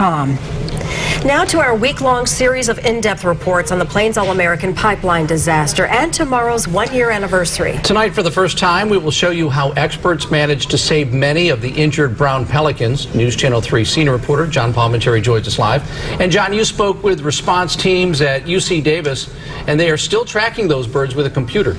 NewsChannel3.com. Now to our week-long series of in-depth reports on the Plains All-American pipeline disaster and tomorrow's one-year anniversary. Tonight, for the first time, we will show you how experts managed to save many of the injured brown pelicans. News Channel 3 senior reporter John Palminteri joins us live. And John, you spoke with response teams at UC Davis, and they are still tracking those birds with a computer.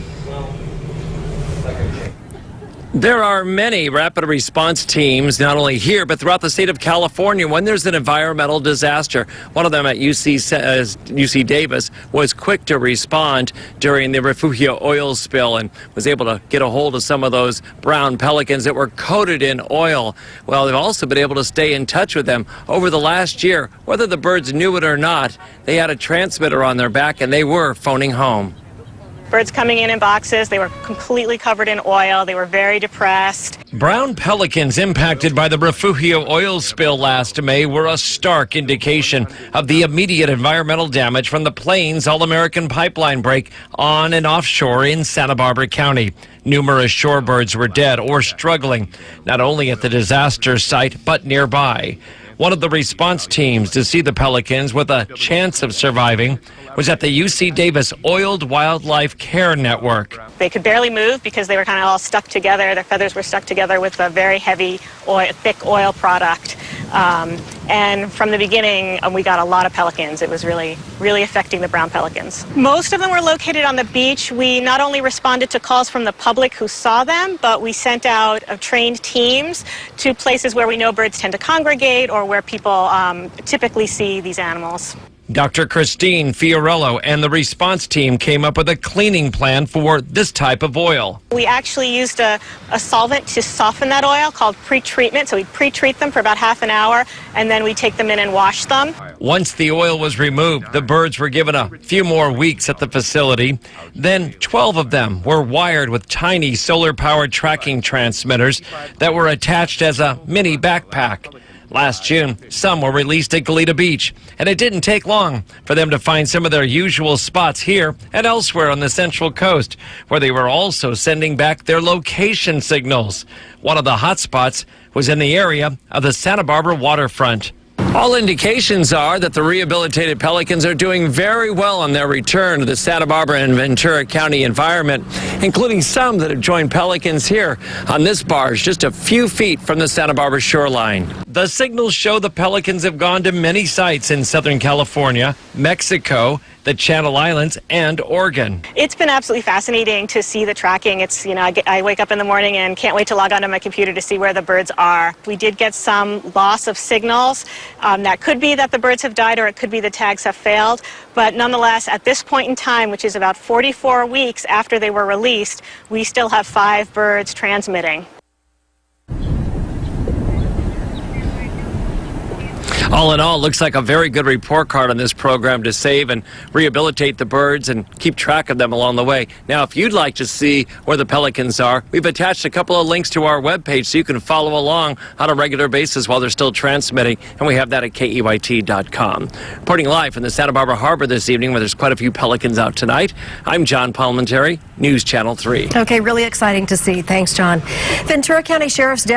There are many rapid response teams, not only here, but throughout the state of California when there's an environmental disaster. One of them at UC Davis was quick to respond during the Refugio oil spill and was able to get a hold of some of those brown pelicans that were coated in oil. Well, they've also been able to stay in touch with them over the last year. Whether the birds knew it or not, they had a transmitter on their back and they were phoning home. Birds coming in boxes, they were completely covered in oil, they were very depressed. Brown pelicans impacted by the Refugio oil spill last May were a stark indication of the immediate environmental damage from the Plains All-American pipeline break on and offshore in Santa Barbara County. Numerous shorebirds were dead or struggling, not only at the disaster site, but nearby. One of the response teams to see the pelicans with a chance of surviving was at the UC Davis Oiled Wildlife Care Network. They could barely move because they were kind of all stuck together. Their feathers were stuck together with a very heavy, thick oil product. And from the beginning, we got a lot of pelicans. It was really affecting the brown pelicans. Most of them were located on the beach. We not only responded to calls from the public who saw them, but we sent out trained teams to places where we know birds tend to congregate or where people typically see these animals. Dr. Christine Fiorello and the response team came up with a cleaning plan for this type of oil. We actually used a solvent to soften that oil called pre-treatment. So we pre-treat them for about half an hour, and then we take them in and wash them. Once the oil was removed, the birds were given a few more weeks at the facility. Then 12 of them were wired with tiny solar-powered tracking transmitters that were attached as a mini backpack. Last June, some were released at Goleta Beach, and it didn't take long for them to find some of their usual spots here and elsewhere on the Central Coast, where they were also sending back their location signals. One of the hot spots was in the area of the Santa Barbara waterfront. All indications are that the rehabilitated pelicans are doing very well on their return to the Santa Barbara and Ventura County environment, including some that have joined pelicans here on this barge just a few feet from the Santa Barbara shoreline. The signals show the pelicans have gone to many sites in Southern California, Mexico, the Channel Islands, and Oregon. It's been absolutely fascinating to see the tracking. It's, I wake up in the morning and can't wait to log onto my computer to see where the birds are. We did get some loss of signals. That could be that the birds have died, or it could be the tags have failed. But nonetheless, at this point in time, which is about 44 weeks after they were released, we still have 5 birds transmitting. All in all, looks like a very good report card on this program to save and rehabilitate the birds and keep track of them along the way. Now, if you'd like to see where the pelicans are, we've attached a couple of links to our webpage so you can follow along on a regular basis while they're still transmitting, and we have that at KEYT.com. Reporting live from the Santa Barbara Harbor this evening, where there's quite a few pelicans out tonight, I'm John Palminteri, News Channel 3. Okay, really exciting to see. Thanks, John. Ventura County Sheriff's Deputy